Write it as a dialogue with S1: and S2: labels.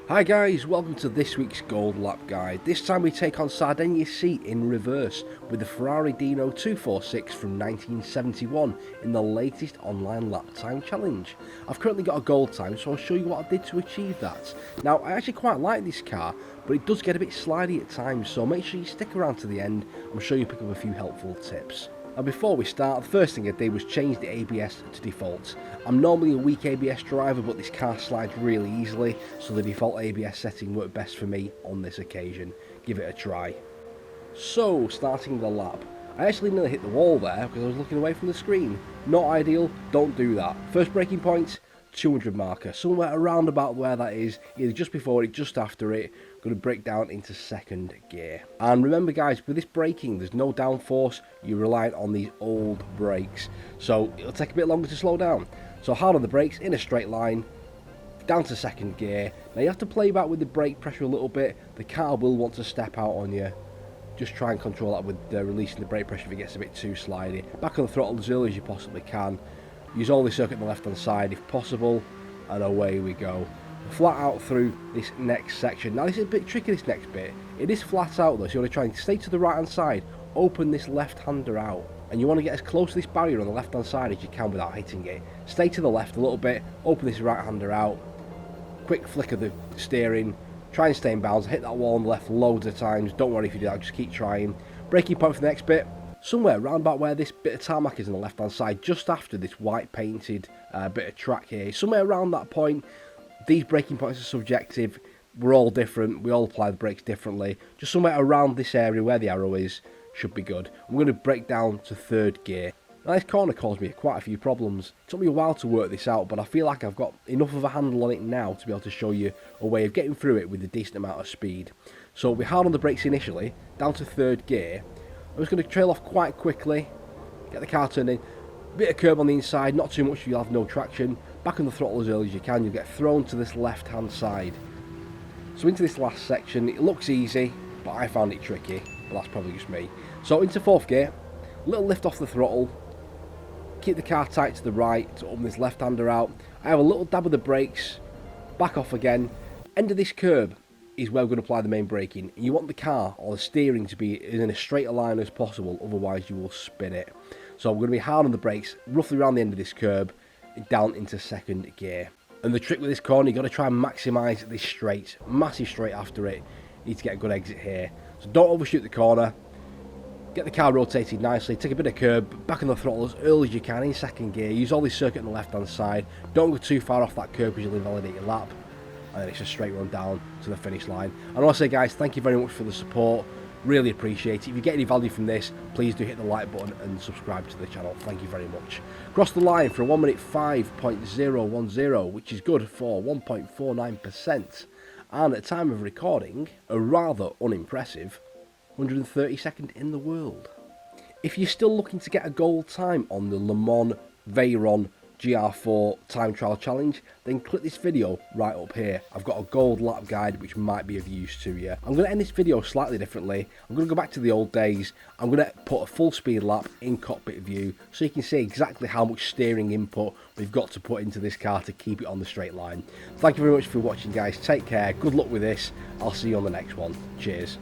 S1: Hi guys, welcome to this week's Gold Lap Guide. This time we take on Sardegna C in reverse with the Ferrari Dino 246 from 1971 in the latest online lap time challenge. I've currently got a gold time, so I'll show you what I did to achieve that. Now I actually quite like this car, but it does get a bit slidey at times, so make sure you stick around to the end. I'm sure you'll pick up a few helpful tips. Now before we start, the first thing I did was change the ABS to default. I'm normally a weak ABS driver, but this car slides really easily, so the default ABS setting worked best for me on this occasion. Give it a try. So, starting the lap. I actually nearly hit the wall there because I was looking away from the screen. Not ideal, don't do that. First braking point, 200 marker, somewhere around about where that is, either just before it, just after it. Going to break down into second gear. And remember guys, with this braking there's no downforce, you're reliant on these old brakes, so it'll take a bit longer to slow down. So hard on the brakes, in a straight line, down to second gear. Now you have to play about with the brake pressure a little bit, the car will want to step out on you. Just try and control that with releasing the brake pressure if it gets a bit too slidey. Back on the throttle as early as you possibly can. Use all the circuit on the left hand side if possible, and away we go. Flat out through this next section. Now this is a bit tricky, this next bit. It is flat out though, so you want to try and stay to the right hand side, open this left hander out, and you want to get as close to this barrier on the left hand side as you can without hitting it. Stay to the left a little bit, open this right hander out, quick flick of the steering, try and stay in bounds. Hit that wall on the left loads of times, don't worry if you do that, just keep trying. Braking point for the next bit, somewhere around about where this bit of tarmac is on the left hand side, just after this white painted bit of track here, somewhere around that point. These braking points are subjective, we're all different, we all apply the brakes differently. Just somewhere around this area where the arrow is should be good. I'm going to break down to third gear. Now this corner caused me quite a few problems. It took me a while to work this out, but I feel like I've got enough of a handle on it now to be able to show you a way of getting through it with a decent amount of speed. So we're hard on the brakes initially, down to third gear. I'm just going to trail off quite quickly, get the car turned in. Bit of curb on the inside, not too much, you'll have no traction. Back on the throttle as early as you can, you'll get thrown to this left hand side. So into this last section, it looks easy, but I found it tricky, but that's probably just me. So into fourth gear, little lift off the throttle, keep the car tight to the right to open this left hander out. I have a little dab of the brakes, back off again. End of this curb is where we're going to apply the main braking. You want the car or the steering to be in as straight a line as possible, otherwise you will spin it. So we're going to be hard on the brakes, roughly around the end of this curb, down into second gear. And the trick with this corner, you've got to try and maximise this straight, massive straight after it. You need to get a good exit here. So don't overshoot the corner, get the car rotated nicely, take a bit of curb, back on the throttle as early as you can in second gear, use all this circuit on the left hand side, don't go too far off that curb because you'll invalidate your lap, and then it's a straight run down to the finish line. And I want to say guys, thank you very much for the support. Really appreciate it. If you get any value from this, please do hit the like button and subscribe to the channel. Thank you very much. Cross the line for a 1 minute 5.010, which is good for 1.49%. And at time of recording, a rather unimpressive 132nd in the world. If you're still looking to get a gold time on the Le Mans Veyron GR4 time trial challenge, then click this video right up here. I've got a gold lap guide which might be of use to you. I'm going to end this video slightly differently. I'm going to go back to the old days. I'm going to put a full speed lap in cockpit view so you can see exactly how much steering input we've got to put into this car to keep it on the straight line. Thank you very much for watching guys, take care, good luck with this, I'll see you on the next one, cheers.